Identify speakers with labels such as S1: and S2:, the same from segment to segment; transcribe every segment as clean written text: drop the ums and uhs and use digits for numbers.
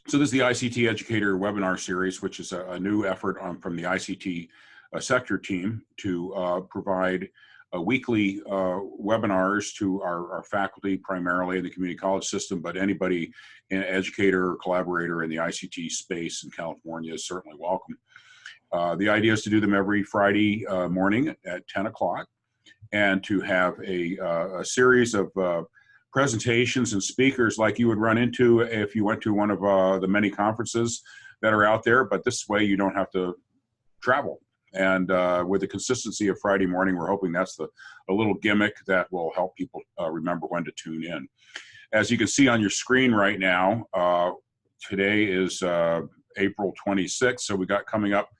S1: So this is the ICT Educator webinar series, which is a new effort from the ICT sector team to provide weekly webinars to our faculty, primarily in the community college system, but anybody, an educator or collaborator in the ICT space in California is certainly welcome. The idea is to do them every Friday morning at 10 o'clock and to have a series of presentations and speakers like you would run into if you went to one of the many conferences that are out there, but this way you don't have to travel. And with the consistency of Friday morning, we're hoping that's a little gimmick that will help people remember when to tune in. As you can see on your screen right now, today is April 26th, so we got coming up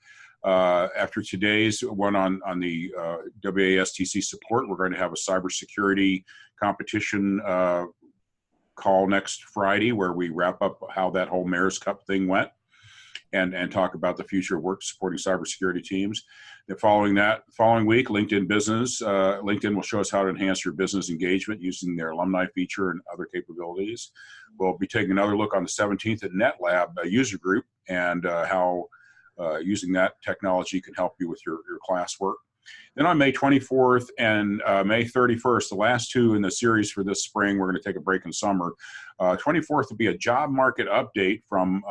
S1: after today's one on the WASTC support, we're going to have a cybersecurity competition call next Friday where we wrap up how that whole Mayor's Cup thing went and talk about the future of work supporting cybersecurity teams. The following week, LinkedIn Business. LinkedIn will show us how to enhance your business engagement using their alumni feature and other capabilities. We'll be taking another look on the 17th at NetLab, a user group, and how using that technology can help you with your classwork. Then on May 24th and May 31st, the last two in the series for this spring, we're going to take a break in summer. 24th will be a job market update from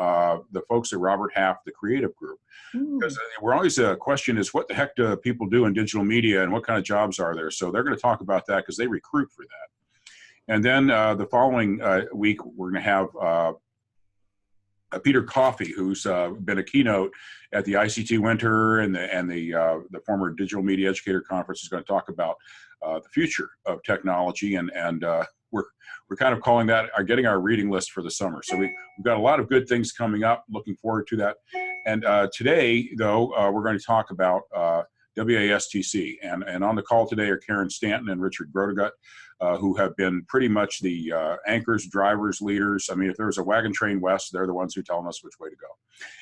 S1: the folks at Robert Half, the creative group. Because we're always, question is, what the heck do people do in digital media and what kind of jobs are there? So they're going to talk about that because they recruit for that. And then the following week, we're going to have Peter Coffey, who's been a keynote at the ICT Winter and the former Digital Media Educator Conference, is going to talk about the future of technology, and we're kind of calling that getting our reading list for the summer. So we've got a lot of good things coming up. Looking forward to that. And today, though, we're going to talk about WASTC, and on the call today are Karen Stanton and Richard Grotegut, who have been pretty much the anchors, drivers, leaders. I mean, if there was a wagon train west, they're the ones who are telling us which way to go.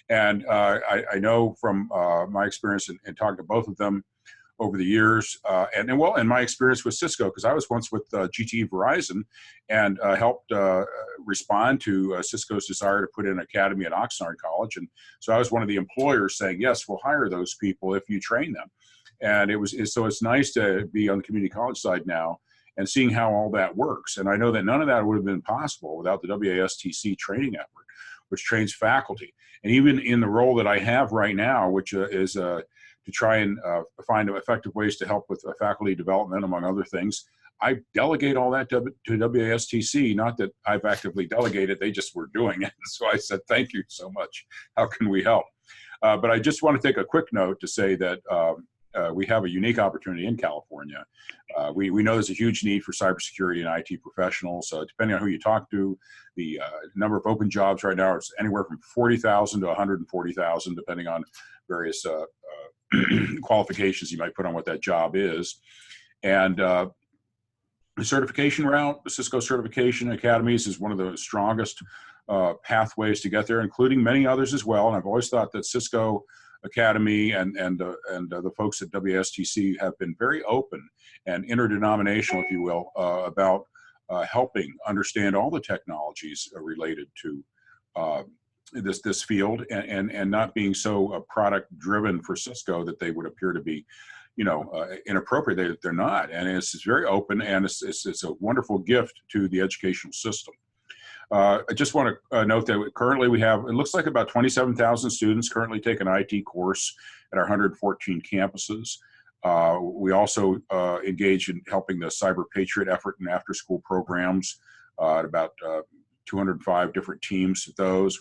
S1: And I know from my experience in talking to both of them over the years, and my experience with Cisco, because I was once with GTE Verizon and helped respond to Cisco's desire to put in an academy at Oxnard College. And so I was one of the employers saying, yes, we'll hire those people if you train them. And so it's nice to be on the community college side now and seeing how all that works. And I know that none of that would have been possible without the WASTC training effort, which trains faculty. And even in the role that I have right now, which is to try and find effective ways to help with faculty development, among other things, I delegate all that to WASTC. Not that I've actively delegated, they just were doing it. So I said, thank you so much. How can we help? But I just want to take a quick note to say that we have a unique opportunity in California. We know there's a huge need for cybersecurity and IT professionals. Depending on who you talk to, the number of open jobs right now is anywhere from 40,000 to 140,000, depending on various qualifications you might put on what that job is. And the certification route, the Cisco Certification Academies, is one of the strongest pathways to get there, including many others as well. And I've always thought that Cisco Academy and the folks at WASTC have been very open and interdenominational, if you will, about helping understand all the technologies related to this field, and not being so product driven for Cisco that they would appear to be, inappropriate. They're not, and it's very open, and it's a wonderful gift to the educational system. I just want to note that currently we have, it looks like about 27,000 students currently take an IT course at our 114 campuses. We also engage in helping the Cyber Patriot effort and after-school programs at about 205 different teams of those.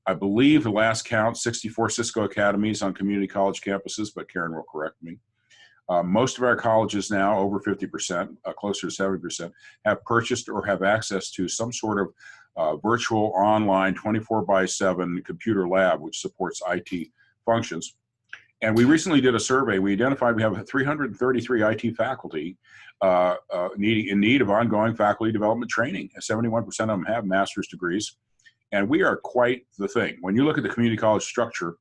S1: I believe the last count, 64 Cisco Academies on community college campuses, but Karen will correct me. Most of our colleges now, over 50%, closer to 70%, have purchased or have access to some sort of virtual online 24/7 computer lab, which supports IT functions. And we recently did a survey. We identified we have 333 IT faculty in need of ongoing faculty development training. 71% of them have master's degrees. And we are quite the thing. When you look at the community college structure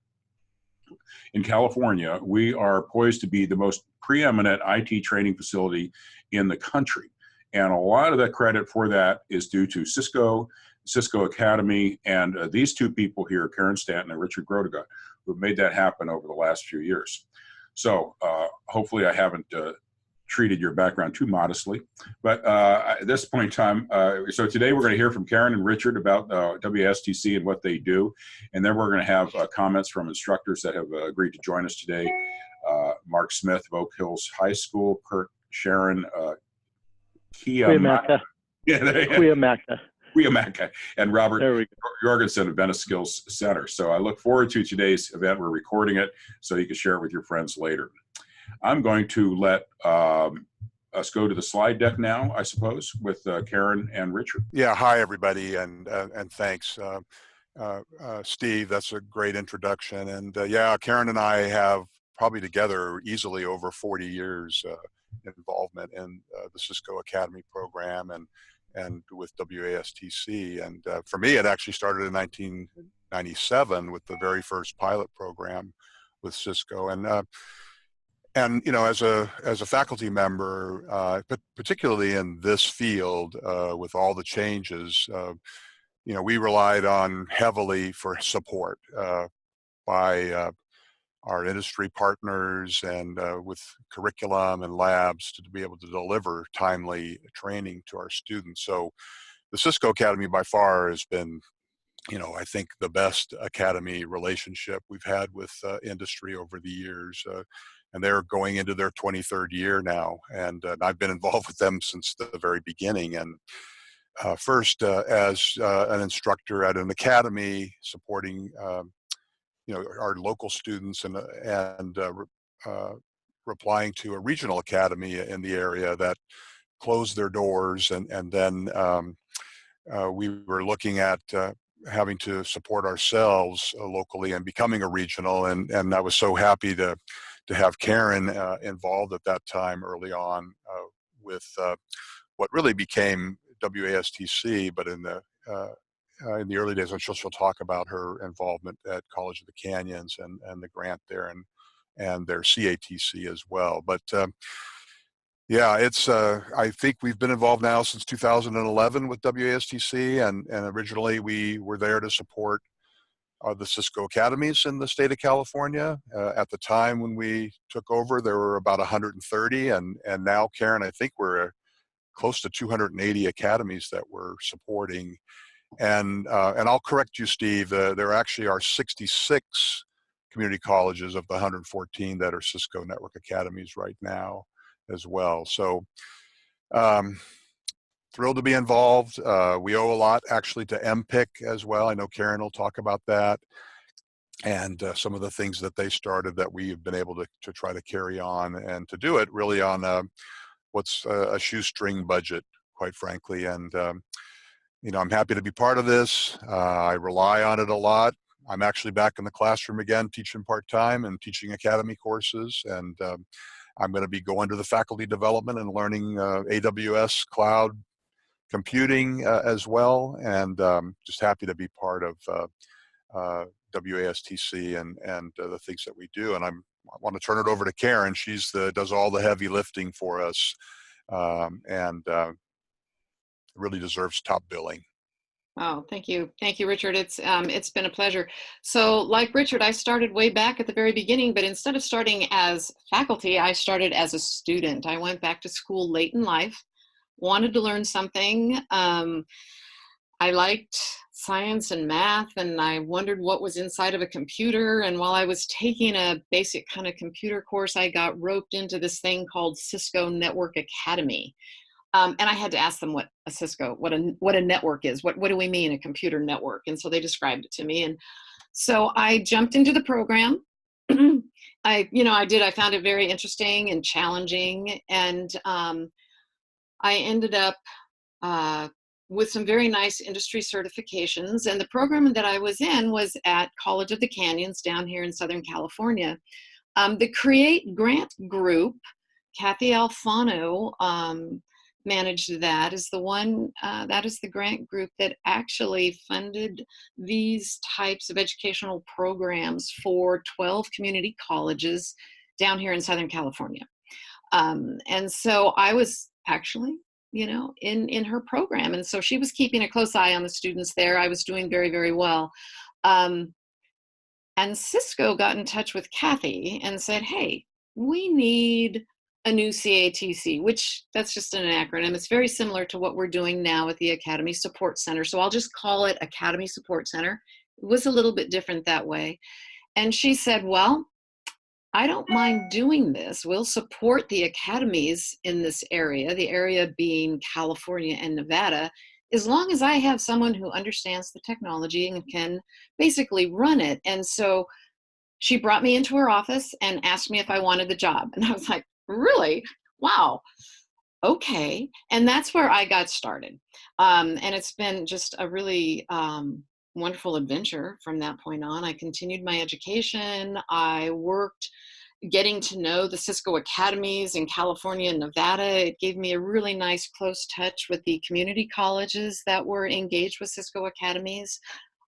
S1: in California, we are poised to be the most preeminent IT training facility in the country. And a lot of that credit for that is due to Cisco, Cisco Academy, and these two people here, Karen Stanton and Richard Grodiga, who've made that happen over the last few years. So hopefully I haven't treated your background too modestly. But at this point in time, so today we're going to hear from Karen and Richard about WASTC and what they do. And then we're going to have comments from instructors that have agreed to join us today. Mark Smith of Oak Hills High School, Kurt Sharon,
S2: Kuyamaka.
S1: Kuyamaka, and Robert Jorgensen of Venice Skills Center. So I look forward to today's event. We're recording it so you can share it with your friends later. I'm going to let us go to the slide deck now, I suppose, with Karen and Richard.
S3: Yeah, hi everybody, and thanks, Steve. That's a great introduction. And yeah, Karen and I have probably together easily over 40 years involvement in the Cisco Academy program and with WASTC. And for me, it actually started in 1997 with the very first pilot program with Cisco. And you know, as a faculty member, but particularly in this field, with all the changes, you know, we relied on heavily for support by our industry partners and with curriculum and labs to be able to deliver timely training to our students. So the Cisco Academy by far has been, you know, I think the best academy relationship we've had with industry over the years. And they're going into their 23rd year now. And I've been involved with them since the very beginning. And first as an instructor at an academy supporting you know, our local students and replying to a regional academy in the area that closed their doors, and then we were looking at having to support ourselves locally and becoming a regional, and I was so happy to have Karen involved at that time early on with what really became WASTC, but in the early days, I'm sure she'll talk about her involvement at College of the Canyons and the grant there and their CATC as well. But yeah, it's I think we've been involved now since 2011 with WASTC, and originally we were there to support the Cisco Academies in the state of California. At the time when we took over, there were about 130, and now, Karen, I think we're close to 280 academies that we're supporting. And I'll correct you, Steve, there actually are 66 community colleges of the 114 that are Cisco Network Academies right now as well. So thrilled to be involved. We owe a lot actually to MPIC as well. I know Karen will talk about that, and some of the things that they started that we have been able to try to carry on, and to do it really on what's a shoestring budget, quite frankly. And you know, I'm happy to be part of this. I rely on it a lot. I'm actually back in the classroom again, teaching part-time and teaching academy courses. And I'm going to be going to the faculty development and learning AWS cloud computing as well. And just happy to be part of WASTC and the things that we do. And I want to turn it over to Karen. She's does all the heavy lifting for us, and really deserves top billing.
S4: Oh, thank you, Richard. It's been a pleasure. So, like Richard, I started way back at the very beginning, but instead of starting as faculty, I started as a student. I went back to school late in life, wanted to learn something. I liked science and math, and I wondered what was inside of a computer. And while I was taking a basic kind of computer course, I got roped into this thing called Cisco Network Academy. And I had to ask them what a network is. What do we mean, a computer network? And so they described it to me. And so I jumped into the program. I found it very interesting and challenging. And I ended up with some very nice industry certifications. And the program that I was in was at College of the Canyons down here in Southern California. The CREATE grant group, Kathy Alfano, managed that, is the one, that is the grant group that actually funded these types of educational programs for 12 community colleges down here in Southern California. And so I was actually in her program. And so she was keeping a close eye on the students there. I was doing very, very well. Um, and Cisco got in touch with Kathy and said, hey, we need a new CATC, which that's just an acronym. It's very similar to what we're doing now at the Academy Support Center. So I'll just call it Academy Support Center. It was a little bit different that way. And she said, well, I don't mind doing this. We'll support the academies in this area, the area being California and Nevada, as long as I have someone who understands the technology and can basically run it. And so she brought me into her office and asked me if I wanted the job. And I was like, really? Wow. Okay. And that's where I got started. And it's been just a really wonderful adventure from that point on. I continued my education. I worked getting to know the Cisco academies in California and Nevada. It gave me a really nice close touch with the community colleges that were engaged with Cisco academies.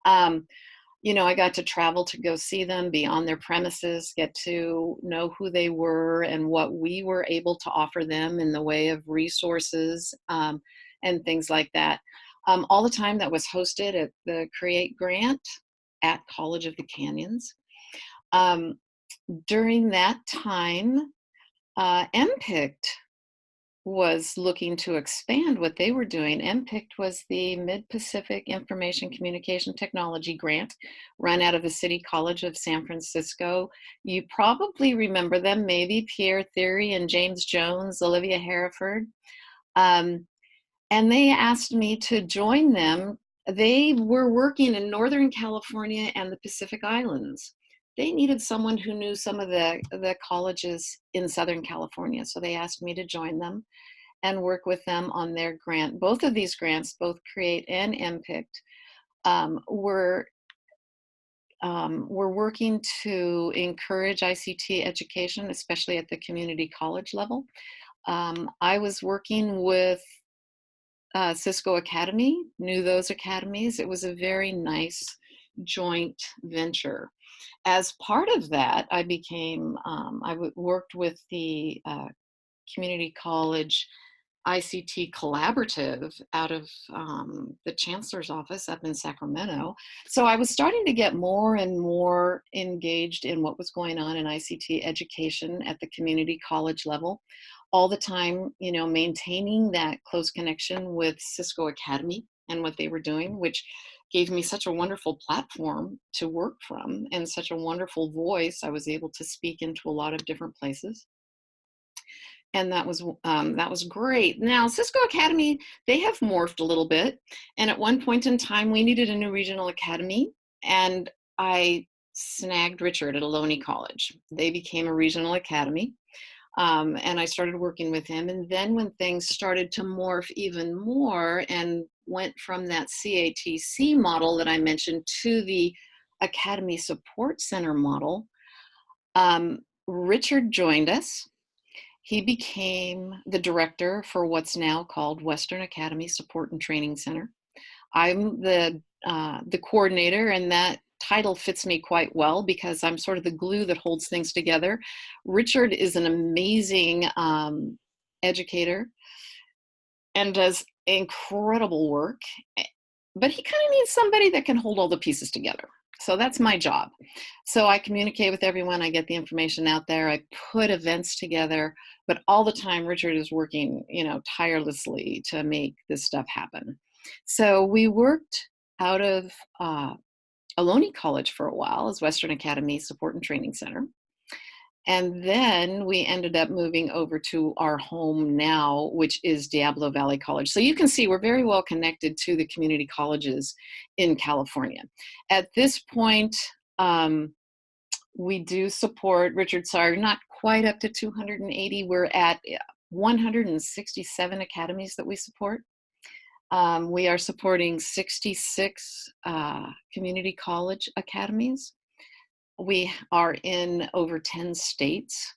S4: I got to travel to go see them, be on their premises, get to know who they were and what we were able to offer them in the way of resources and things like that. All the time that was hosted at the Create Grant at College of the Canyons. During that time, MPICT was looking to expand what they were doing. MPICT was the Mid-Pacific Information Communication Technology Grant run out of the City College of San Francisco. You probably remember them, maybe Pierre Thury and James Jones, Olivia Hereford. And they asked me to join them. They were working in Northern California and the Pacific Islands. They needed someone who knew some of the colleges in Southern California. So they asked me to join them and work with them on their grant. Both of these grants, both CREATE and MPICT, were working to encourage ICT education, especially at the community college level. I was working with Cisco Academy, knew those academies. It was a very nice joint venture. As part of that, I worked with the community college ICT collaborative out of the chancellor's office up in Sacramento. So I was starting to get more and more engaged in what was going on in ICT education at the community college level. All the time, maintaining that close connection with Cisco Academy and what they were doing, which gave me such a wonderful platform to work from and such a wonderful voice. I was able to speak into a lot of different places. And that was great. Now, Cisco Academy, they have morphed a little bit. And at one point in time, we needed a new regional academy. And I snagged Richard at Ohlone College. They became a regional academy. And I started working with him. And then when things started to morph even more and went from that CATC model that I mentioned to the Academy Support Center model, Richard joined us. He became the director for what's now called Western Academy Support and Training Center. I'm the coordinator, and that title fits me quite well because I'm sort of the glue that holds things together. Richard is an amazing educator and does incredible work, but he kind of needs somebody that can hold all the pieces together. So that's my job. So I communicate with everyone, I get the information out there, I put events together, but all the time Richard is working, tirelessly to make this stuff happen. So we worked out of Ohlone College for a while as Western Academy Support and Training Center. And then we ended up moving over to our home now, which is Diablo Valley College. So you can see we're very well connected to the community colleges in California. At this point, we do support, Richard, sorry, not quite up to 280. We're at 167 academies that we support. We are supporting 66 community college academies. We are in over 10 states.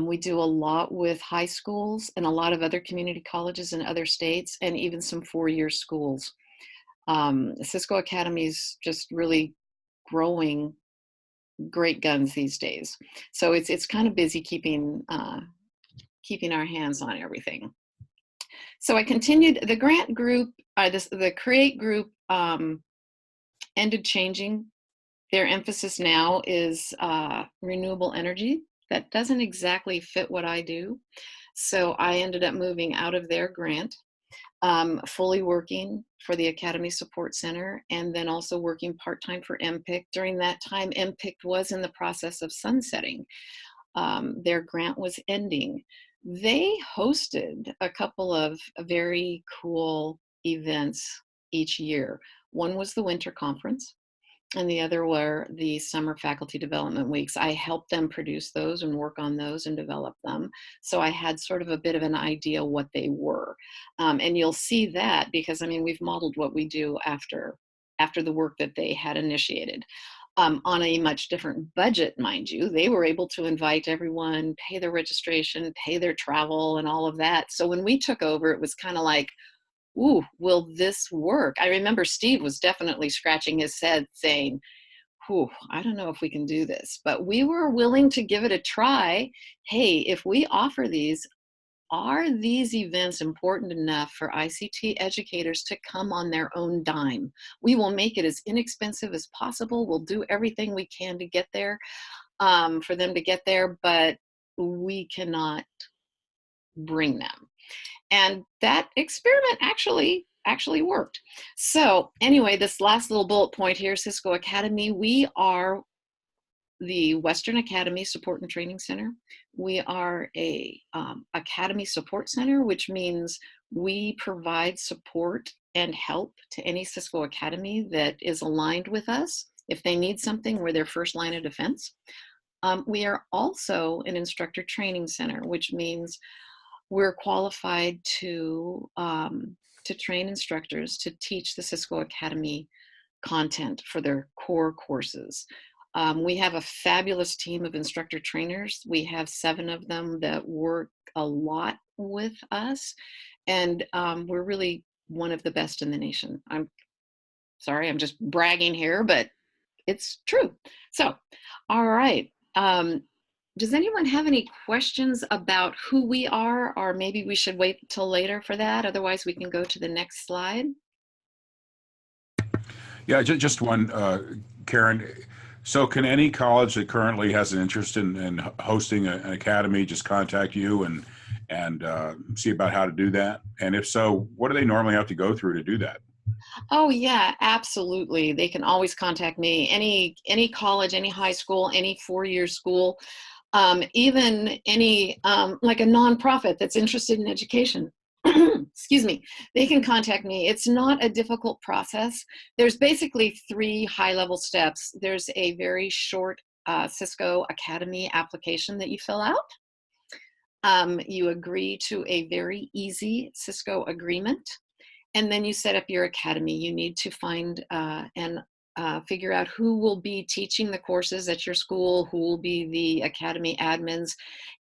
S4: We do a lot with high schools and a lot of other community colleges in other states, and even some four-year schools. Cisco Academy is just really growing great guns these days. So it's kind of busy keeping our hands on everything. So I continued the grant group, the create group ended changing. Their emphasis now is renewable energy. That doesn't exactly fit what I do. So I ended up moving out of their grant, fully working for the Academy Support Center, and then also working part-time for MPIC. During that time, MPIC was in the process of sunsetting. Their grant was ending. They hosted a couple of very cool events each year. One was the winter conference, and the other were the summer faculty development weeks. I helped them produce those and work on those and develop them. So I had sort of a bit of an idea what they were. And you'll see that because, I mean, we've modeled what we do after the work that they had initiated. On a much different budget, mind you. They were able to invite everyone, pay their registration, pay their travel and all of that. So when we took over, it was kind of like, ooh, will this work? I remember Steve was definitely scratching his head saying, ooh, I don't know if we can do this, but we were willing to give it a try. Hey, if we offer these, are these events important enough for ICT educators to come on their own dime? We will make it as inexpensive as possible. We'll do everything we can to get there, for them to get there, but we cannot bring them. And that experiment actually worked. So anyway, this last little bullet point here, Cisco Academy, we are the Western Academy Support and Training Center. We are a Academy Support Center, which means we provide support and help to any Cisco Academy that is aligned with us. If they need something, we're their first line of defense. We are also an instructor training center, which means we're qualified to train instructors to teach the Cisco Academy content for their core courses. We have a fabulous team of instructor trainers. We have 7 of them that work a lot with us, and we're really one of the best in the nation. I'm sorry, I'm just bragging here, but it's true. So, all right. Does anyone have any questions about who we are, or maybe we should wait till later for that? Otherwise, we can go to the next slide.
S1: Yeah, just one, Karen. So can any college that currently has an interest in hosting an academy just contact you and see about how to do that? And if so, what do they normally have to go through to do that?
S4: Oh yeah, absolutely. They can always contact me. Any college, any high school, any 4-year school, even any like a nonprofit that's interested in education. Excuse me, they can contact me. It's not a difficult process. There's basically 3 high-level steps. There's a very short Cisco Academy application that you fill out. You agree to a very easy Cisco agreement, and then you set up your academy. You need to find and figure out who will be teaching the courses at your school, who will be the academy admins.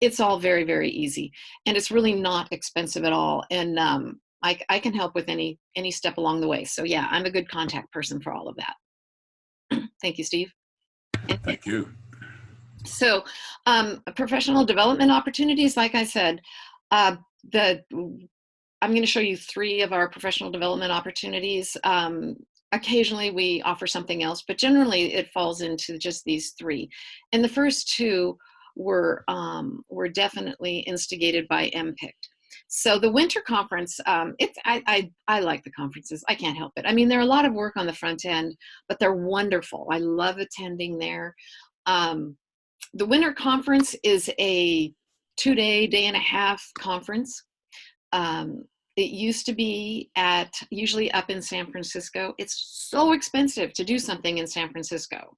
S4: It's all very, very easy. And it's really not expensive at all. And I can help with any step along the way. So yeah, I'm a good contact person for all of that. Thank you, Steve.
S1: Thank you.
S4: So professional development opportunities, like I said, I'm going to show you 3 of our professional development opportunities. Occasionally we offer something else, but generally it falls into just these 3. And the first 2 were definitely instigated by MPIC. So the winter conference, I like the conferences. I can't help it. I mean, they're a lot of work on the front end, but they're wonderful. I love attending there. The winter conference is a 2-day, day-and-a-half conference. It used to be usually up in San Francisco. It's so expensive to do something in San Francisco.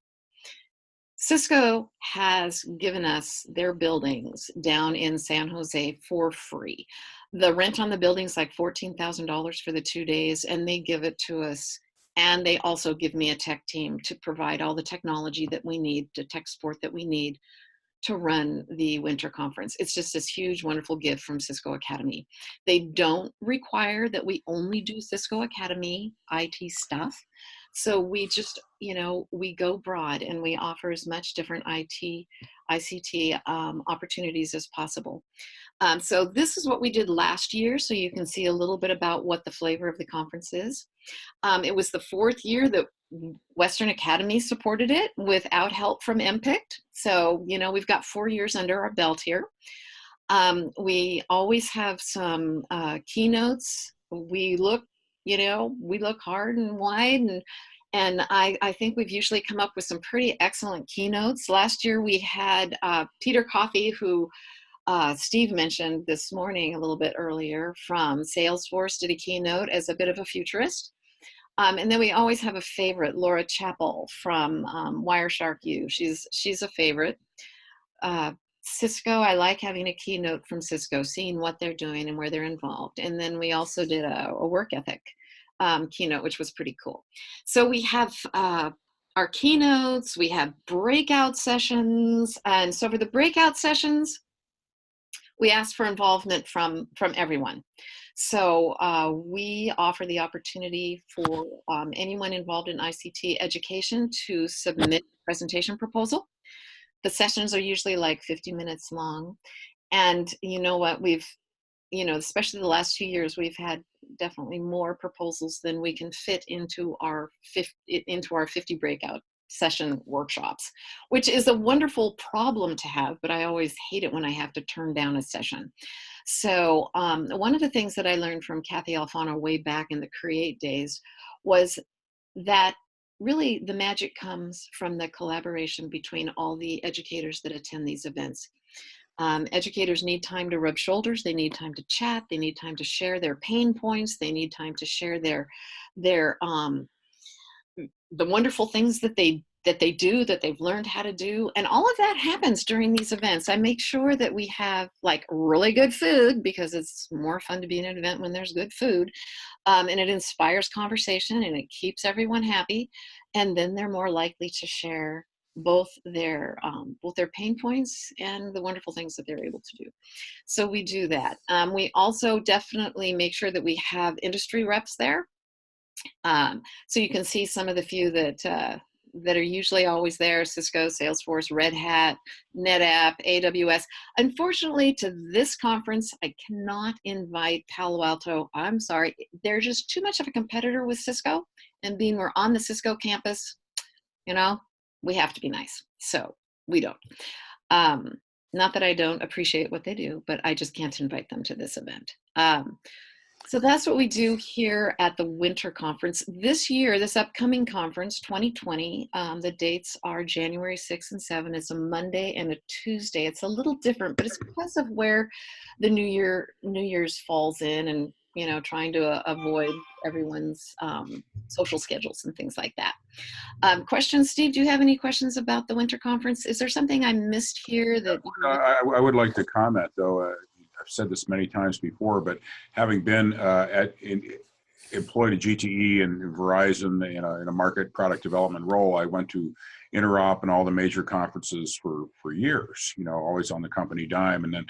S4: Cisco has given us their buildings down in San Jose for free. The rent on the building is like $14,000 for the 2 days, and they give it to us. And they also give me a tech team to provide all the technology that we need, the tech support that we need to run the winter conference. It's just this huge, wonderful gift from Cisco Academy. They don't require that we only do Cisco Academy IT stuff. So we just, we go broad and we offer as much different ICT opportunities as possible. So this is what we did last year, so you can see a little bit about what the flavor of the conference is. It was the 4th year that Western Academy supported it without help from MPICT. So, we've got 4 years under our belt here. We always have some keynotes. We look hard and wide, and I think we've usually come up with some pretty excellent keynotes. Last year we had Peter Coffey, who Steve mentioned this morning a little bit earlier, from Salesforce, did a keynote as a bit of a futurist. And then we always have a favorite, Laura Chappell from Wireshark U. She's a favorite. Cisco, I like having a keynote from Cisco, seeing what they're doing and where they're involved. And then we also did a work ethic keynote, which was pretty cool. So we have our keynotes, we have breakout sessions. And so for the breakout sessions, we ask for involvement from everyone. So we offer the opportunity for anyone involved in ICT education to submit a presentation proposal. The sessions are usually like 50 minutes long. And you know what, especially the last 2 years, we've had definitely more proposals than we can fit into our 50 breakout session workshops, which is a wonderful problem to have, but I always hate it when I have to turn down a session. So one of the things that I learned from Kathy Alfano way back in the Create days was that really the magic comes from the collaboration between all the educators that attend these events. Educators need time to rub shoulders, they need time to chat, they need time to share their pain points, they need time to share the wonderful things that they do, that they've learned how to do. And all of that happens during these events. I make sure that we have like really good food, because it's more fun to be in an event when there's good food. And it inspires conversation and it keeps everyone happy. And then they're more likely to share both their pain points and the wonderful things that they're able to do. So we do that. We also definitely make sure that we have industry reps there. So you can see some of the few that are usually always there: Cisco, Salesforce, Red Hat, NetApp, AWS. Unfortunately, to this conference, I cannot invite Palo Alto. I'm sorry. They're just too much of a competitor with Cisco. And being we're on the Cisco campus, we have to be nice. So we don't. Not that I don't appreciate what they do, but I just can't invite them to this event. So that's what we do here at the Winter Conference. This year, this upcoming conference, 2020, the dates are January 6th and 7th. It's a Monday and a Tuesday. It's a little different, but it's because of where the New Year's falls in, and trying to avoid everyone's social schedules and things like that. Questions, Steve? Do you have any questions about the Winter Conference? Is there something I missed here that?
S1: I would like to comment, though. I've said this many times before, but having been employed at GTE and Verizon in a market product development role, I went to Interop and all the major conferences for years, always on the company dime. And then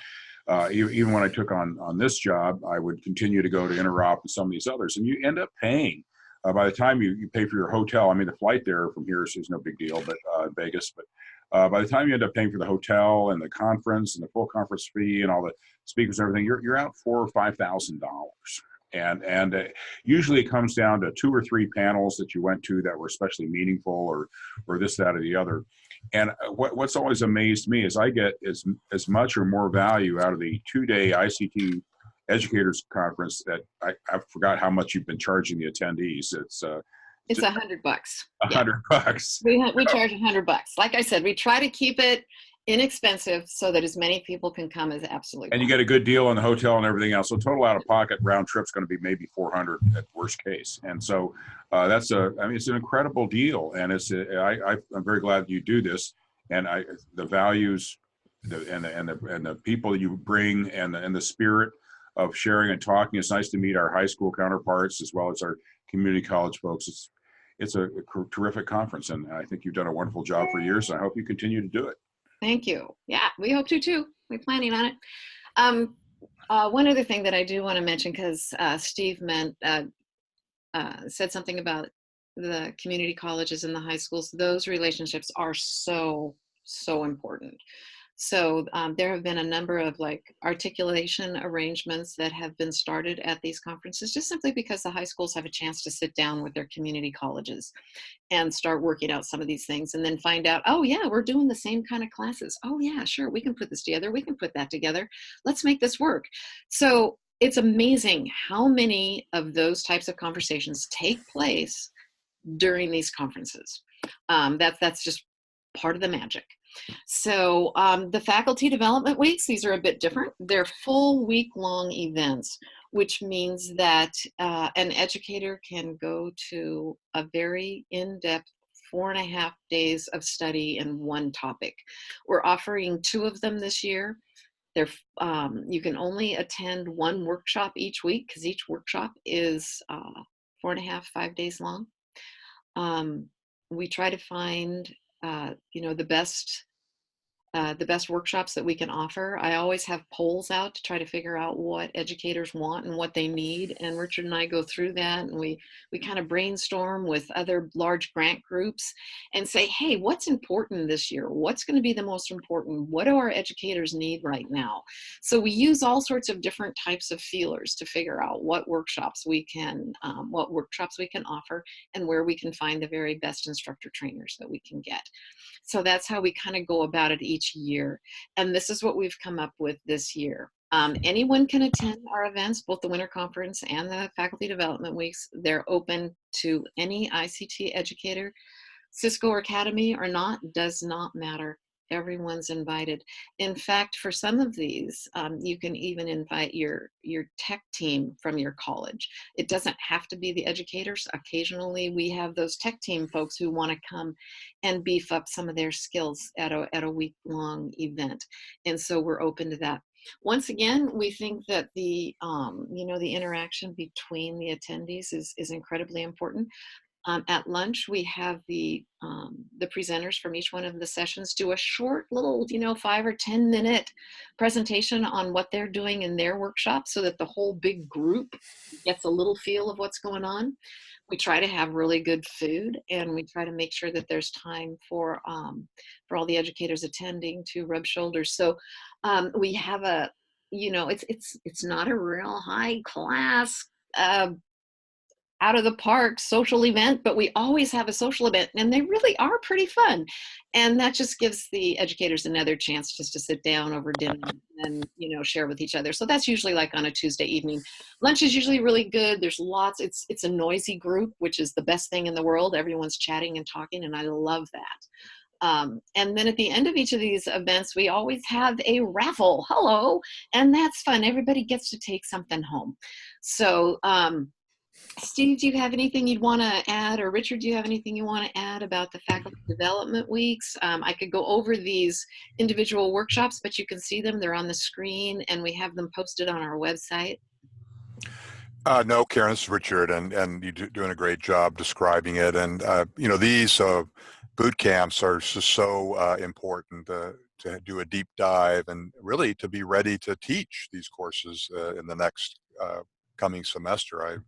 S1: even when I took on this job, I would continue to go to Interop and some of these others, and you end up paying. By the time you pay for your hotel, I mean, the flight there from here is no big deal, but Vegas, but by the time you end up paying for the hotel and the conference and the full conference fee and all the speakers and everything, you're out $4,000 or $5,000. And usually it comes down to 2 or 3 panels that you went to that were especially meaningful, or this, that, or the other. And what's always amazed me is I get as much or more value out of the 2-day ICT Educators Conference that I forgot how much you've been charging the attendees. It's
S4: $100.
S1: $100.
S4: We charge $100. Like I said, we try to keep it inexpensive so that as many people can come as absolutely.
S1: And you get a good deal on the hotel and everything else. So total out of pocket round trip's going to be maybe $400 at worst case. And so it's an incredible deal. And I'm very glad that you do this. And the values and the people that you bring and the spirit of sharing and talking. It's nice to meet our high school counterparts as well as our community college folks. It's a terrific conference, and I think you've done a wonderful job for years. And I hope you continue to do it.
S4: Thank you. Yeah, we hope to too. We're planning on it. One other thing that I do want to mention, because Steve said something about the community colleges and the high schools, those relationships are so, so important. So there have been a number of like articulation arrangements that have been started at these conferences, just simply because the high schools have a chance to sit down with their community colleges and start working out some of these things, and then find out, oh yeah, we're doing the same kind of classes. Oh yeah, sure, we can put this together. We can put that together. Let's make this work. So it's amazing how many of those types of conversations take place during these conferences. That's just part of the magic. So the faculty development weeks, these are a bit different. They're full week-long events, which means that an educator can go to a very in-depth 4.5 days of study in one topic. We're offering 2 of them this year. They're, you can only attend 1 workshop each week, because each workshop is 4.5, 5 days long. We try to find the best workshops that we can offer. I always have polls out to try to figure out what educators want and what they need. And Richard and I go through that, and we kind of brainstorm with other large grant groups and say, hey, what's important this year? What's going to be the most important? What do our educators need right now? So we use all sorts of different types of feelers to figure out what workshops we can offer, and where we can find the very best instructor trainers that we can get. So that's how we kind of go about it each year. And this is what we've come up with this year. Anyone can attend our events, both the Winter Conference and the Faculty Development Weeks. They're open to any ICT educator, Cisco or Academy or not, does not matter. Everyone's invited. In fact, for some of these, you can even invite your tech team from your college. It doesn't have to be the educators. Occasionally, we have those tech team folks who want to come and beef up some of their skills at a week-long event. And so we're open to that. Once again, we think that the interaction between the attendees is incredibly important. At lunch, we have the presenters from each one of the sessions do a short little, 5 or 10 minute presentation on what they're doing in their workshop, so that the whole big group gets a little feel of what's going on. We try to have really good food, and we try to make sure that there's time for all the educators attending to rub shoulders. So we have it's not a real high class out of the park social event, but we always have a social event, and they really are pretty fun. And that just gives the educators another chance just to sit down over dinner and, share with each other. So that's usually like on a Tuesday evening. Lunch is usually really good. There's lots, it's a noisy group, which is the best thing in the world. Everyone's chatting and talking, and I love that. And then at the end of each of these events, we always have a raffle. Hello. And that's fun. Everybody gets to take something home. So, Steve, do you have anything you'd want to add? Or Richard, do you have anything you want to add about the faculty development weeks? I could go over these individual workshops, but you can see them. They're on the screen, and we have them posted on our website.
S3: No, Karen, this is Richard, and you're doing a great job describing it. And these boot camps are just so important to do a deep dive, and really to be ready to teach these courses in the next coming semester.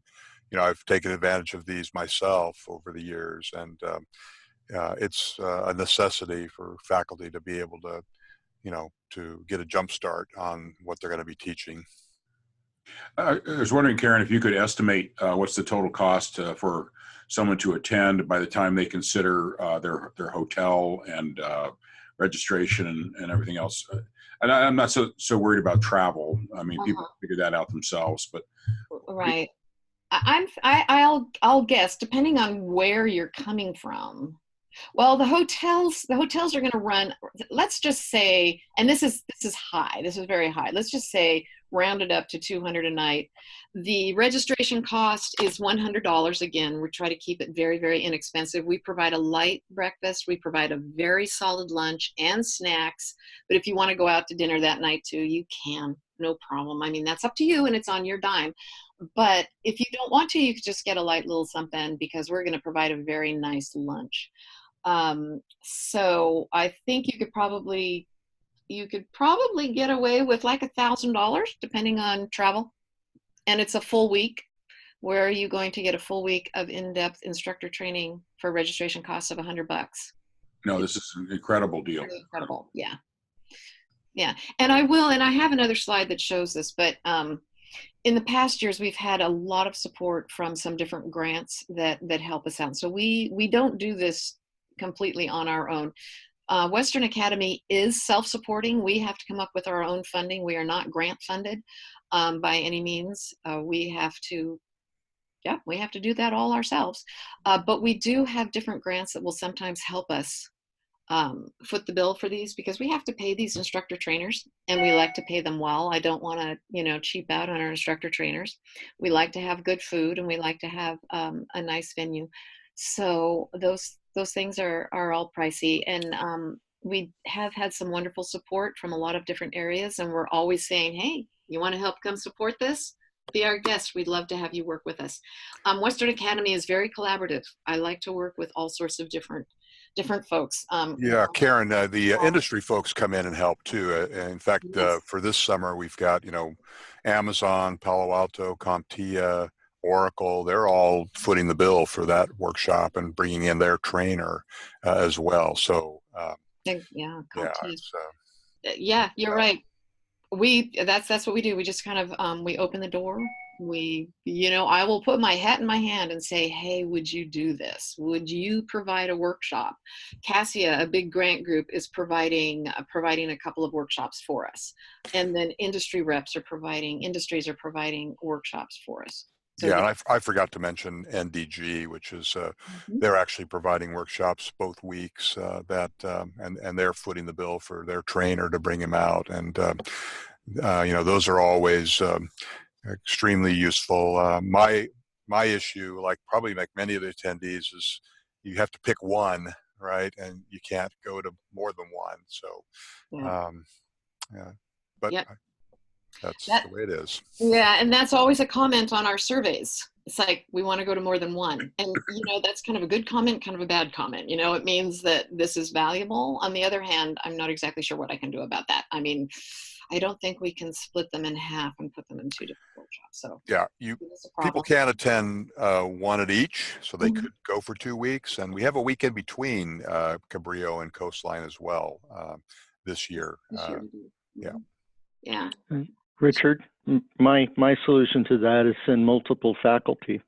S3: I've taken advantage of these myself over the years, and it's a necessity for faculty to be able to, to get a jump start on what they're going to be teaching.
S1: I was wondering, Karen, if you could estimate what's the total cost for someone to attend by the time they consider their hotel and registration and everything else. And I'm not so worried about travel. I mean, people figure that out themselves, but
S4: right. I'll guess, depending on where you're coming from. Well, the hotels are going to run, let's just say, and this is high. This is very high. Let's just say rounded up to $200 a night. The registration cost is $100. Again, we try to keep it very, very inexpensive. We provide a light breakfast. We provide a very solid lunch and snacks. But if you want to go out to dinner that night too, you can, no problem. I mean, that's up to you, and it's on your dime. But if you don't want to, you could just get a light little something, because we're going to provide a very nice lunch. So I think you could probably get away with like $1,000, depending on travel. And it's a full week. where are you going to get a full week of in-depth instructor training for registration costs of $100?
S1: No, this is an incredible deal.
S4: Pretty incredible. Yeah. Yeah. And I have another slide that shows this, but in the past years, we've had a lot of support from some different grants that help us out. So we don't do this completely on our own. Western Academy is self-supporting. We have to come up with our own funding. We are not grant funded by any means. We have to do that all ourselves. But we do have different grants that will sometimes help us foot the bill for these, because we have to pay these instructor trainers, and we like to pay them well. I don't want to, cheap out on our instructor trainers. We like to have good food, and we like to have a nice venue. So those things are all pricey, and we have had some wonderful support from a lot of different areas, and we're always saying, hey, you want to help come support this? Be our guest. We'd love to have you work with us. Western Academy is very collaborative. I like to work with all sorts of different folks.
S3: Yeah, Karen, the industry folks come in and help too. In fact,
S4: Yes.
S3: for this summer, we've got, Amazon, Palo Alto, CompTIA, Oracle. They're all footing the bill for that workshop and bringing in their trainer as well. So,
S4: Yeah,
S3: it's,
S4: yeah, you're right. That's what we do. We just kind of we open the door. I will put my hat in my hand and say, hey, would you do this? Would you provide a workshop? Cassia, a big grant group, is providing a couple of workshops for us, and then industries are providing workshops for us. So
S3: yeah, and I forgot to mention NDG, which is they're actually providing workshops both weeks and they're footing the bill for their trainer to bring him out, and those are always extremely useful. My issue, like probably like many of the attendees, is you have to pick one, right, and you can't go to more than one. So, but
S4: yep.
S3: That's the way it is.
S4: Yeah, and that's always a comment on our surveys. It's like, we want to go to more than one. And, that's kind of a good comment, kind of a bad comment. It means that this is valuable. On the other hand, I'm not exactly sure what I can do about that. I mean, I don't think we can split them in half and put them in two different workshops. So
S3: yeah, people can attend one at each, so they could go for 2 weeks. And we have a week in between Cabrillo and Coastline as well this year. Yeah.
S4: Yeah.
S2: Richard, my solution to that is send multiple faculty.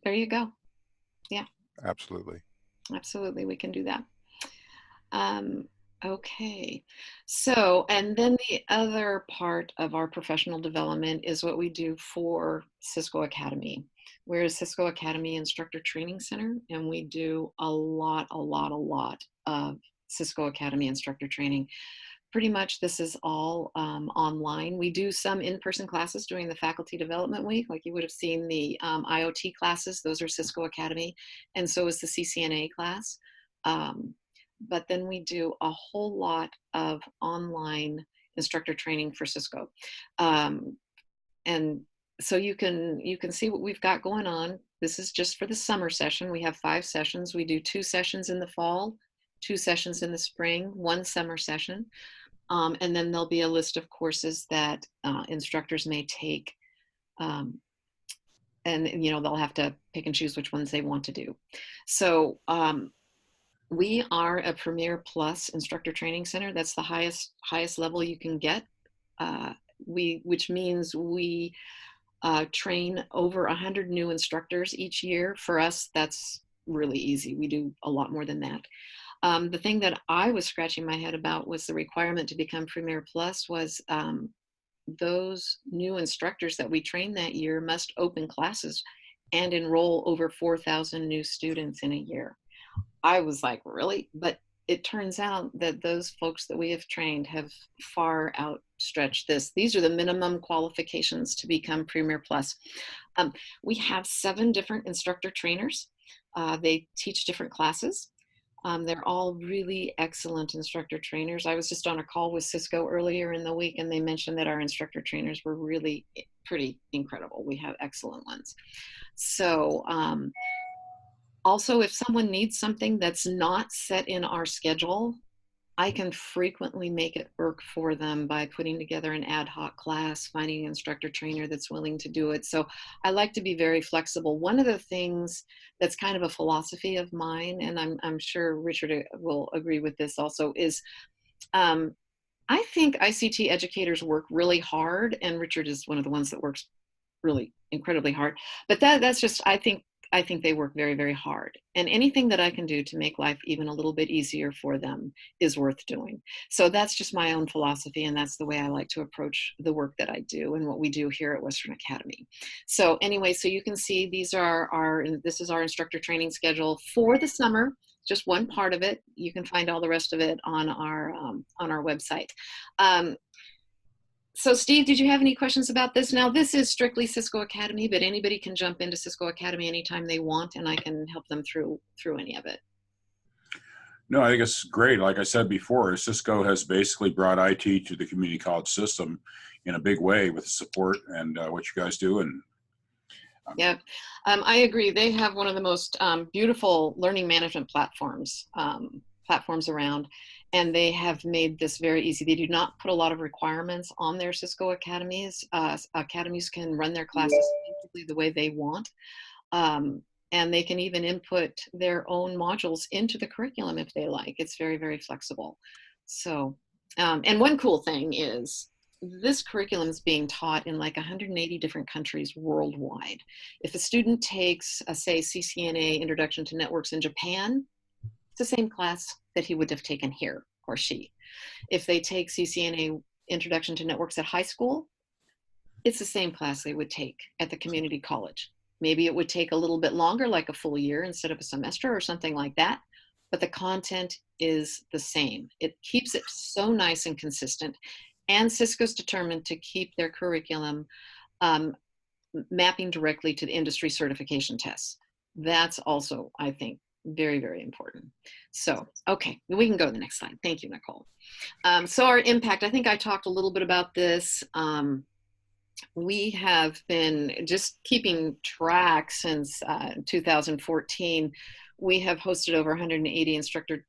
S4: There you go. Yeah.
S3: Absolutely.
S4: Absolutely, we can do that. Okay. So, and then the other part of our professional development is what we do for Cisco Academy. We're a Cisco Academy Instructor Training Center, and we do a lot of Cisco Academy instructor training. Pretty much this is all online. We do some in-person classes during the faculty development week, like you would have seen the IoT classes. Those are Cisco Academy, and so is the CCNA class. But then we do a whole lot of online instructor training for Cisco. And so you can see what we've got going on. This is just for the summer session. We have 5 sessions. We do 2 sessions in the fall, 2 sessions in the spring, 1 summer session. And then there'll be a list of courses that instructors may take. And they'll have to pick and choose which ones they want to do. So we are a Premier Plus Instructor Training Center. That's the highest level you can get. Which means we train over 100 new instructors each year. For us, that's really easy. We do a lot more than that. The thing that I was scratching my head about was the requirement to become Premier Plus was those new instructors that we train that year must open classes and enroll over 4,000 new students in a year. I was like, really? But it turns out that those folks that we have trained have far outstretched this. These are the minimum qualifications to become Premier Plus. We have 7 different instructor trainers. They teach different classes. They're all really excellent instructor trainers. I was just on a call with Cisco earlier in the week, and they mentioned that our instructor trainers were really pretty incredible. We have excellent ones. So also, if someone needs something that's not set in our schedule, I can frequently make it work for them by putting together an ad hoc class, finding an instructor trainer that's willing to do it. So I like to be very flexible. One of the things that's kind of a philosophy of mine, and I'm sure Richard will agree with this also, is I think ICT educators work really hard, and Richard is one of the ones that works really incredibly hard. But that's just, I think they work very, very hard. And anything that I can do to make life even a little bit easier for them is worth doing. So that's just my own philosophy, and that's the way I like to approach the work that I do and what we do here at Western Academy. So anyway, so you can see this is our instructor training schedule for the summer. Just one part of it. You can find all the rest of it on our website. So Steve, did you have any questions about this? Now, this is strictly Cisco Academy, but anybody can jump into Cisco Academy anytime they want, and I can help them through any of it.
S1: No, I think it's great. Like I said before, Cisco has basically brought IT to the community college system in a big way with the support and what you guys do. And
S4: yeah, I agree. They have one of the most beautiful learning management platforms around, and they have made this very easy. They do not put a lot of requirements on their Cisco academies. Academies can run their classes the way they want, and they can even input their own modules into the curriculum if they like. It's very, very flexible. So, and one cool thing is this curriculum is being taught in like 180 different countries worldwide. If a student takes, say, CCNA Introduction to Networks in Japan, it's the same class that he would have taken here, or she. If they take CCNA Introduction to Networks at high school, it's the same class they would take at the community college. Maybe it would take a little bit longer, like a full year instead of a semester or something like that, but the content is the same. It keeps it so nice and consistent, and Cisco's determined to keep their curriculum mapping directly to the industry certification tests. That's also, I think, very, very important. So, okay, we can go to the next slide. Thank you, Nicole. So our impact, I think I talked a little bit about this. We have been just keeping track since 2014. We have hosted over 180 instructor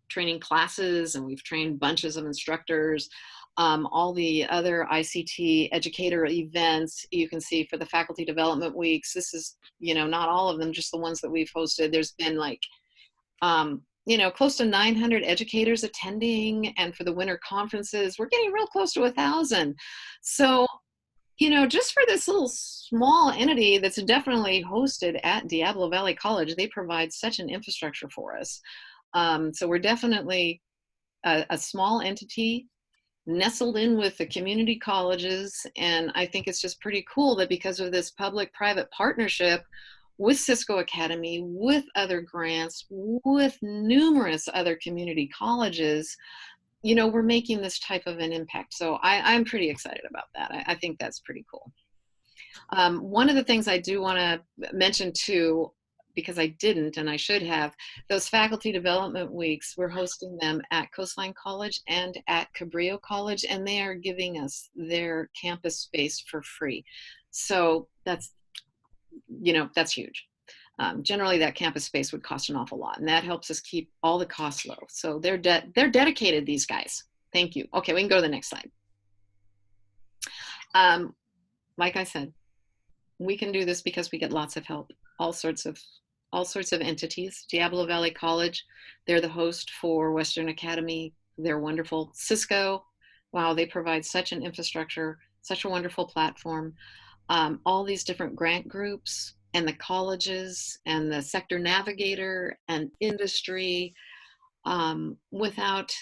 S4: training classes, and we've trained bunches of instructors. All the other ICT educator events you can see for the faculty development weeks. This is, not all of them, just the ones that we've hosted. There's been like, close to 900 educators attending, and for the winter conferences, we're getting real close to 1,000. So, just for this little small entity that's definitely hosted at Diablo Valley College, they provide such an infrastructure for us. So we're definitely a small entity nestled in with the community colleges, and I think it's just pretty cool that because of this public-private partnership with Cisco Academy, with other grants, with numerous other community colleges, we're making this type of an impact. So I'm pretty excited about that. I think that's pretty cool. One of the things I do want to mention too, because I didn't and I should have, those faculty development weeks, we're hosting them at Coastline College and at Cabrillo College, and they are giving us their campus space for free. So that's huge. Generally that campus space would cost an awful lot, and that helps us keep all the costs low. So they're dedicated, these guys. Thank you. Okay, we can go to the next slide. Like I said, we can do this because we get lots of help. All sorts of entities. Diablo Valley College, they're the host for Western Academy. They're wonderful. Cisco, wow, they provide such an infrastructure, such a wonderful platform. All these different grant groups and the colleges and the sector navigator and industry. Without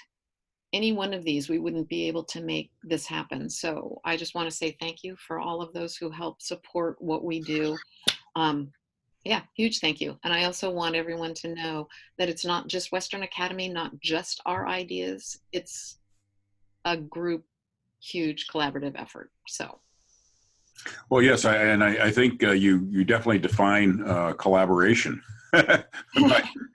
S4: any one of these, we wouldn't be able to make this happen. So I just want to say thank you for all of those who help support what we do. Yeah, huge thank you. And I also want everyone to know that it's not just Western Academy, not just our ideas. It's a group, huge collaborative effort. So.
S1: Well, yes, I think you definitely define collaboration, the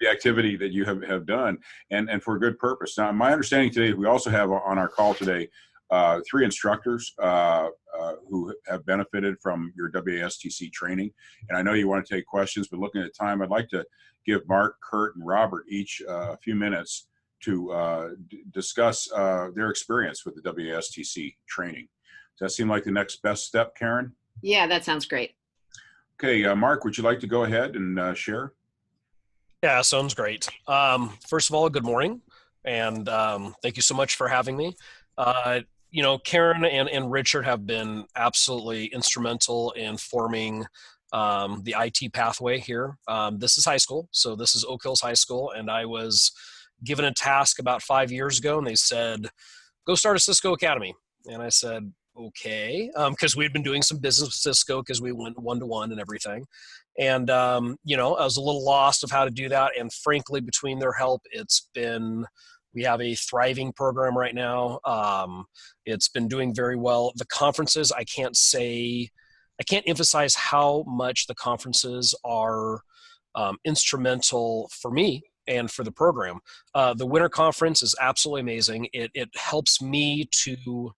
S1: activity that you have done, and for a good purpose. Now, my understanding today, we also have on our call today 3 instructors who have benefited from your WASTC training. And I know you want to take questions, but looking at time, I'd like to give Mark, Kurt, and Robert each a few minutes discuss their experience with the WASTC training. Does that seem like the next best step, Karen?
S4: Yeah, that sounds great.
S1: Okay, Mark, would you like to go ahead and share?
S5: Yeah, sounds great. First of all, good morning, and thank you so much for having me. Karen and Richard have been absolutely instrumental in forming the IT pathway here. This is high school, so this is Oak Hills High School, and I was given a task about 5 years ago, and they said, go start a Cisco Academy. And I said, okay, because we'd been doing some business with Cisco because we went one-to-one and everything. And, I was a little lost of how to do that. And frankly, between their help, we have a thriving program right now. It's been doing very well. The conferences, I can't emphasize how much the conferences are instrumental for me and for the program. The winter conference is absolutely amazing. It helps me to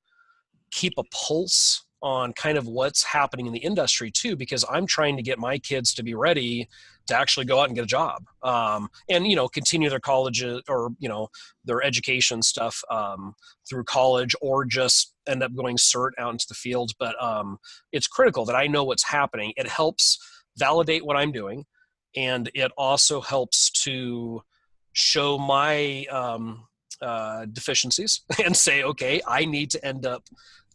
S5: keep a pulse on kind of what's happening in the industry too, because I'm trying to get my kids to be ready to actually go out and get a job, and continue their college or their education stuff through college, or just end up going cert out into the field. But it's critical that I know what's happening. It helps validate what I'm doing, and it also helps to show my deficiencies and say, okay, I need to end up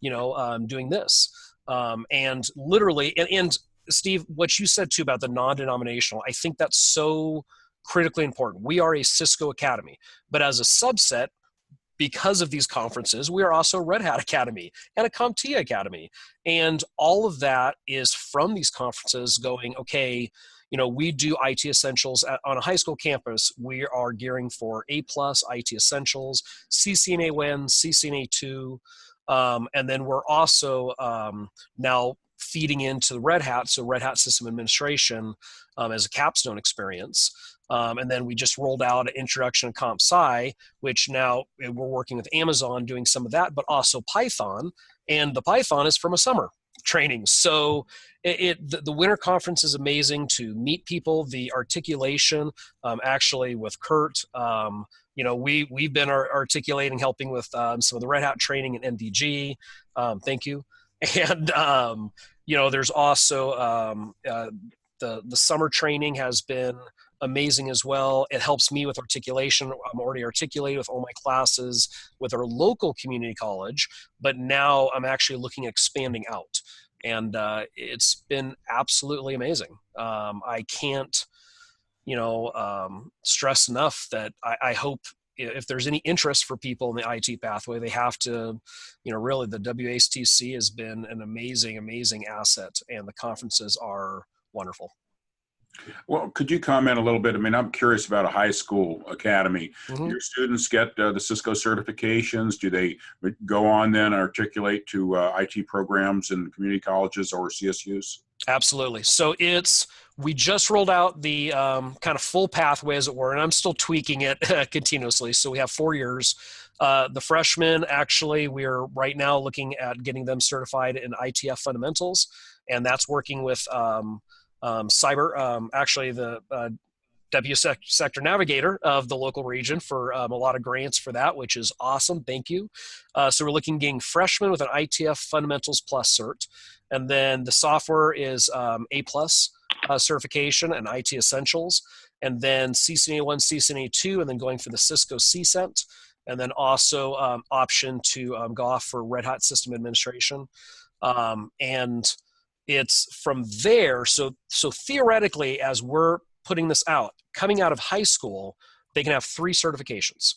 S5: doing this. And literally, and Steve, what you said too about the non-denominational, I think that's so critically important. We are a Cisco Academy, but as a subset, because of these conferences, we are also a Red Hat Academy and a CompTIA Academy. And all of that is from these conferences going, okay, we do IT Essentials on a high school campus. We are gearing for A+ IT Essentials, CCNA 1, CCNA 2, and then we're also now feeding into Red Hat, so Red Hat System Administration as a capstone experience. And then we just rolled out an introduction to Comp Sci, which now we're working with Amazon doing some of that, but also Python. And the Python is from a summer training. So the winter conference is amazing to meet people. The articulation, actually with Kurt, we've been articulating, helping with some of the Red Hat training and MDG. Thank you. And there's also the summer training has been amazing as well. It helps me with articulation. I'm already articulated with all my classes with our local community college, but now I'm actually looking at expanding out. And it's been absolutely amazing. I can't, stress enough that I hope if there's any interest for people in the IT pathway, they have to, really the WASTC has been an amazing, amazing asset, and the conferences are wonderful.
S1: Well, could you comment a little bit? I mean, I'm curious about a high school academy.
S5: Mm-hmm.
S1: Do your students get the Cisco certifications? Do they go on then and articulate to IT programs in community colleges or CSUs?
S5: Absolutely. So we just rolled out the kind of full pathway, as it were, and I'm still tweaking it continuously. So we have 4 years. The freshmen, actually, we're right now looking at getting them certified in ITF fundamentals, and that's working with cyber, actually the Deputy Sector Navigator of the local region for a lot of grants for that, which is awesome. Thank you. So we're looking at getting freshmen with an ITF Fundamentals Plus cert. And then the software is A+ certification and IT Essentials. And then CCNA 1, CCNA 2, and then going for the Cisco CCENT. And then also option to go off for Red Hat System Administration. And it's from there. So theoretically, as we're putting this out, coming out of high school, they can have 3 certifications.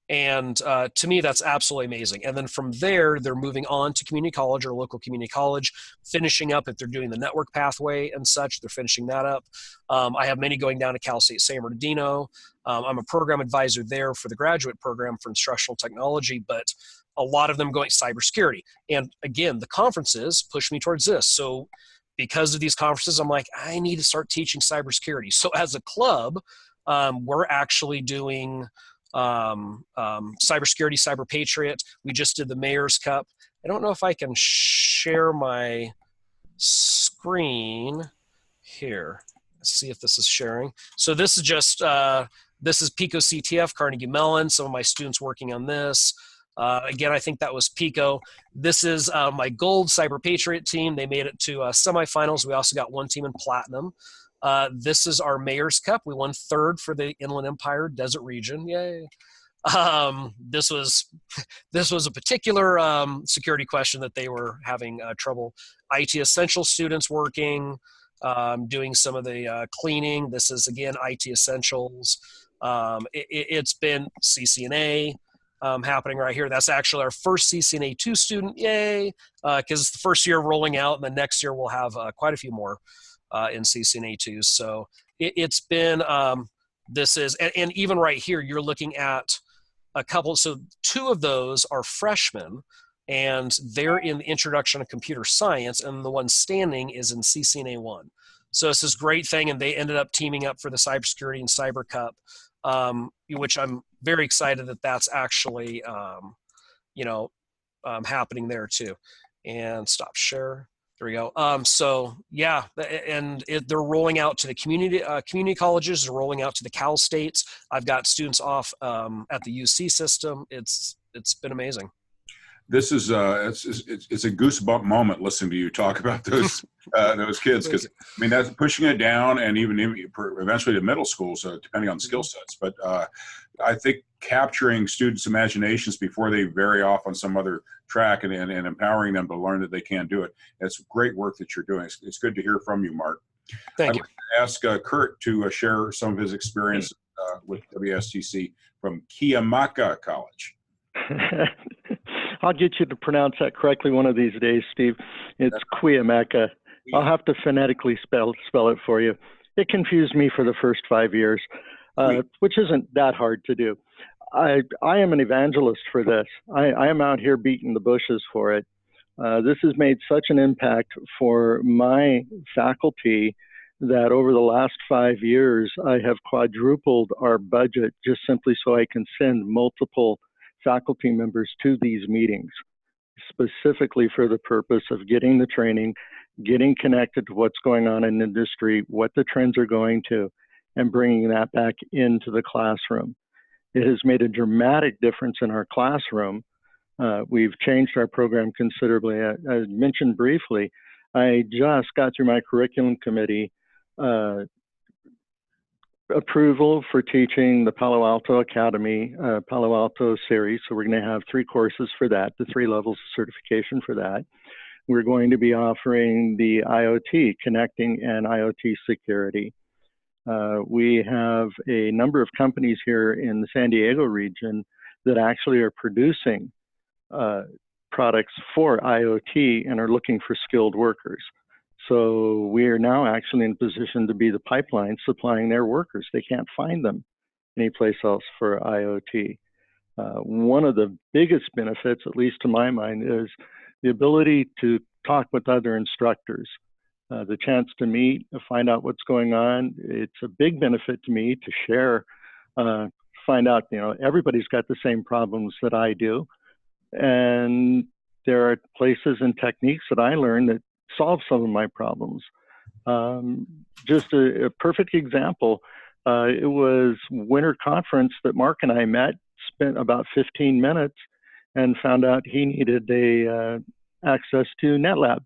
S5: And to me, that's absolutely amazing. And then from there, they're moving on to community college or local community college, finishing up if they're doing the network pathway and such, they're finishing that up. I have many going down to Cal State San Bernardino. I'm a program advisor there for the graduate program for instructional technology, but a lot of them going cybersecurity. And again, the conferences push me towards this. So because of these conferences, I'm like, I need to start teaching cybersecurity. So as a club, we're actually doing cybersecurity, Cyber Patriot. We just did the Mayor's Cup. I don't know if I can share my screen here. Let's see if this is sharing. So this is just This is Pico CTF, Carnegie Mellon. Some of my students working on this. Again, I think that was Pico. This is my gold Cyber Patriot team. They made it to semifinals. We also got one team in platinum. This is our Mayor's Cup. We won third for the Inland Empire Desert Region. Yay. This was a particular security question that they were having trouble. IT Essential students working, doing some of the cleaning. This is, again, IT Essentials. It's been CCNA happening right here. That's actually our first CCNA 2 student. Yay. Because it's the first year rolling out, and the next year we'll have quite a few more in CCNA 2s. So it's been, this is, and even right here, you're looking at a couple. So 2 of those are freshmen, and they're in the Introduction to Computer Science, and the one standing is in CCNA 1. So it's this great thing, and they ended up teaming up for the Cybersecurity and Cyber Cup, which I'm very excited that that's actually, happening there too. And stop share. There we go. So yeah, and they're rolling out to the community colleges. They're rolling out to the Cal States. I've got students off at the UC system. It's been amazing.
S1: This is it's a goosebump moment listening to you talk about those kids, because I mean, that's pushing it down, and even eventually to middle school, so depending on skill sets. But I think capturing students' imaginations before they vary off on some other track, and
S5: Thank
S1: empowering them to learn that they can do it. It's great work that you're doing. It's good to hear from you, Mark.
S5: you.
S1: I'd like to ask Kurt to share some of his experience with WSTC from Kiamaka College.
S2: I'll get you to pronounce that correctly one of these days, Steve. It's Kiamaka. I'll have to phonetically spell it for you. It confused me for the first 5 years, which isn't that hard to do. I am an evangelist for this. I am out here beating the bushes for it. This has made such an impact for my faculty that over the last 5 years, I have quadrupled our budget just simply so I can send multiple faculty members to these meetings, specifically for the purpose of getting the training, getting connected to what's going on in industry, what the trends are going to, and bringing that back into the classroom. It has made a dramatic difference in our classroom. We've changed our program considerably. I mentioned briefly, I just got through my curriculum committee approval for teaching the Palo Alto Academy, Palo Alto series. So we're going to have 3 courses for that, the 3 levels of certification for that. We're going to be offering the IoT, connecting and IoT security. We have a number of companies here in the San Diego region that actually are producing products for IoT and are looking for skilled workers. So we are now actually in position to be the pipeline supplying their workers. They can't find them anyplace else for IoT. One of the biggest benefits, at least to my mind, is the ability to talk with other instructors. The chance to meet, to find out what's going on. It's a big benefit to me to share, find out, everybody's got the same problems that I do. And there are places and techniques that I learned that solve some of my problems. Just a perfect example, it was winter conference that Mark and I met, spent about 15 minutes, and found out he needed access to NetLab.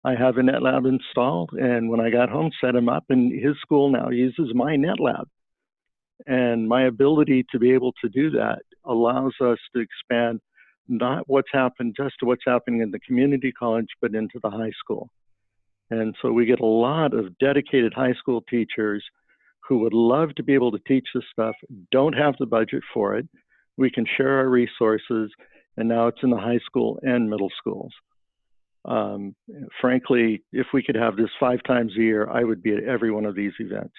S2: I have a NetLab installed, and when I got home, set him up, and his school now uses my NetLab. And my ability to be able to do that allows us to expand not what's happened just to what's happening in the community college, but into the high school. And so we get a lot of dedicated high school teachers who would love to be able to teach this stuff, don't have the budget for it. We can share our resources, and now it's in the high school and middle schools. Frankly, if we could have this 5 times a year, I would be at every one of these events.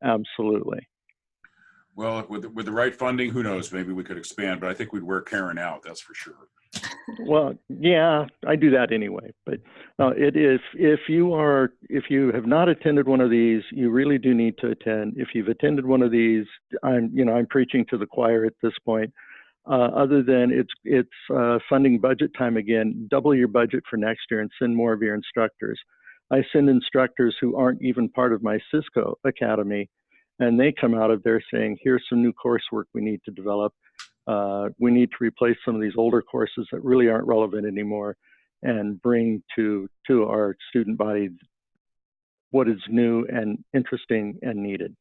S2: Absolutely.
S1: Well, with the right funding, who knows? Maybe we could expand, but I think we'd wear Karen out. That's for sure.
S2: Well, yeah, I do that anyway. But if you have not attended one of these, you really do need to attend. If you've attended one of these, I'm preaching to the choir at this point. Other than it's funding budget time again, double your budget for next year and send more of your instructors. I send instructors who aren't even part of my Cisco Academy and they come out of there saying, here's some new coursework we need to develop. We need to replace some of these older courses that really aren't relevant anymore and bring to our student body what is new and interesting and needed.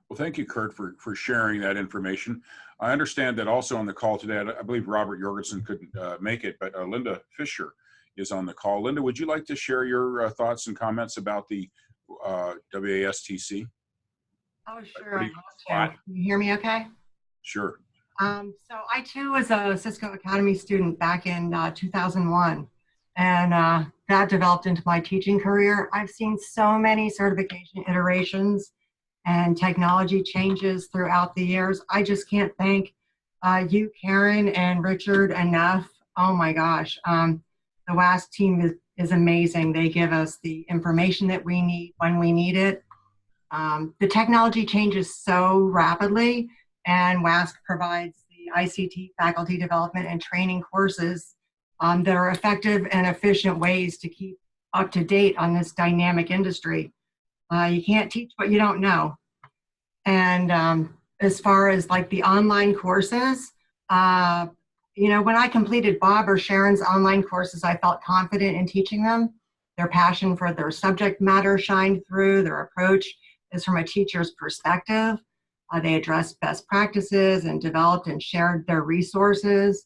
S1: Well, thank you, Kurt, for sharing that information. I understand that also on the call today, I believe Robert Jorgensen couldn't make it, but Linda Fisher is on the call. Linda, would you like to share your thoughts and comments about the WASTC?
S6: Oh, sure. I'd love to. Can you hear me okay?
S1: Sure.
S6: So I too was a Cisco Academy student back in 2001, and that developed into my teaching career. I've seen so many certification iterations and technology changes throughout the years. I just can't thank you, Karen, and Richard enough. Oh my gosh. The WASC team is amazing. They give us the information that we need when we need it. The technology changes so rapidly, and WASC provides the ICT faculty development and training courses that are effective and efficient ways to keep up to date on this dynamic industry. You can't teach what you don't know. And as far as like the online courses, you know, when I completed Bob or Sharon's online courses, I felt confident in teaching them. Their passion for their subject matter shined through. Their approach is from a teacher's perspective. They addressed best practices and developed and shared their resources.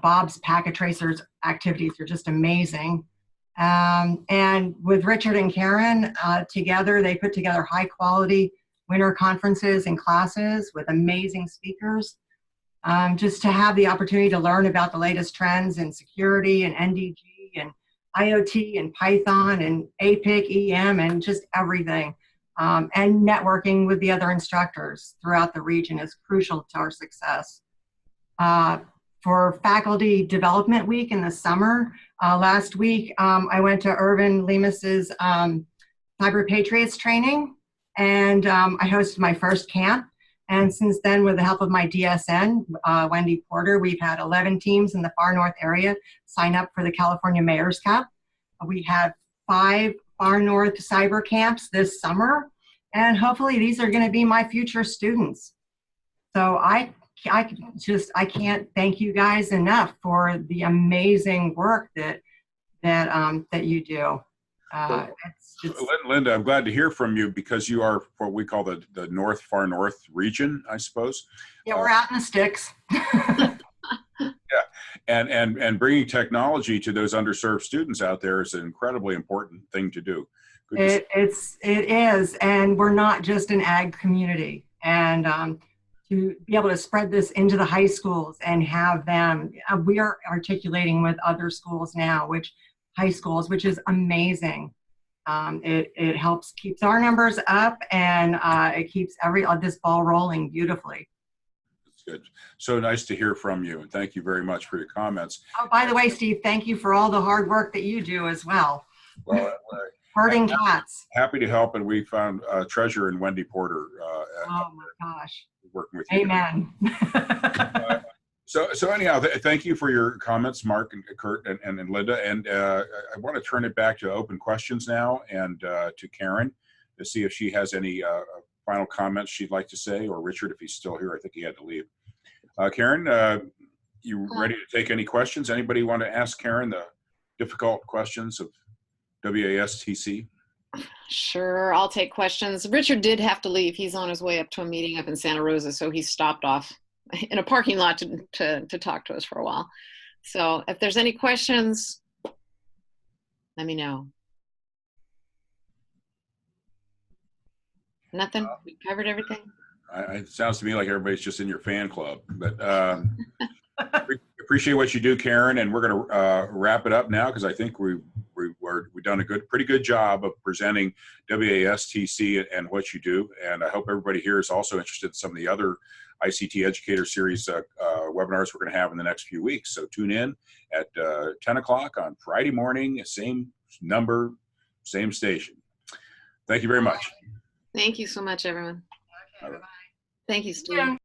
S6: Bob's packet tracers activities are just amazing. And with Richard and Karen together, they put together high quality winter conferences and classes with amazing speakers. Just to have the opportunity to learn about the latest trends in security and NDG and IoT and Python and APIC, EM, and just everything. And networking with the other instructors throughout the region is crucial to our success. For Faculty Development Week in the summer, last week I went to Irvin Lemus's Cyber Patriots training, and I hosted my first camp. And since then, with the help of my DSN, Wendy Porter, we've had 11 teams in the far north area sign up for the California Mayor's Cup. We have 5 far north cyber camps this summer, and hopefully these are going to be my future students. So I can't thank you guys enough for the amazing work that you do.
S1: Linda, I'm glad to hear from you because you are what we call the far north region, I suppose.
S6: Yeah, we're out in the sticks.
S1: Yeah, and bringing technology to those underserved students out there is an incredibly important thing to do.
S6: It is, and we're not just an ag community. And to be able to spread this into the high schools and have them, we are articulating with other schools now, high schools, which is amazing. It helps keeps our numbers up, and it keeps this ball rolling beautifully.
S1: That's good. So nice to hear from you, and thank you very much for your comments.
S6: Oh, by the way, Steve, thank you for all the hard work that you do as well.
S1: Well,
S6: herding cats.
S1: Happy to help, and we found treasure in Wendy Porter.
S6: Oh my gosh!
S1: Working with you.
S6: Amen.
S1: So anyhow, thank you for your comments, Mark and Kurt and Linda. And I want to turn it back to open questions now, and to Karen to see if she has any final comments she'd like to say, or Richard, if he's still here. I think he had to leave. Karen, you ready to take any questions? Anybody want to ask Karen the difficult questions of WASTC?
S4: Sure, I'll take questions. Richard did have to leave. He's on his way up to a meeting up in Santa Rosa, so he stopped off in a parking lot to talk to us for a while. So if there's any questions, let me know. Nothing? We covered everything?
S1: It sounds to me like everybody's just in your fan club, but appreciate what you do, Karen, and we're going to wrap it up now because I think we've done a pretty good job of presenting WASTC and what you do, and I hope everybody here is also interested in some of the other ICT Educator Series webinars we're going to have in the next few weeks. So tune in at 10 o'clock on Friday morning, same number, same station. Thank you very much.
S4: Thank you so much, everyone.
S6: Okay, bye-bye.
S4: Thank you, Steve.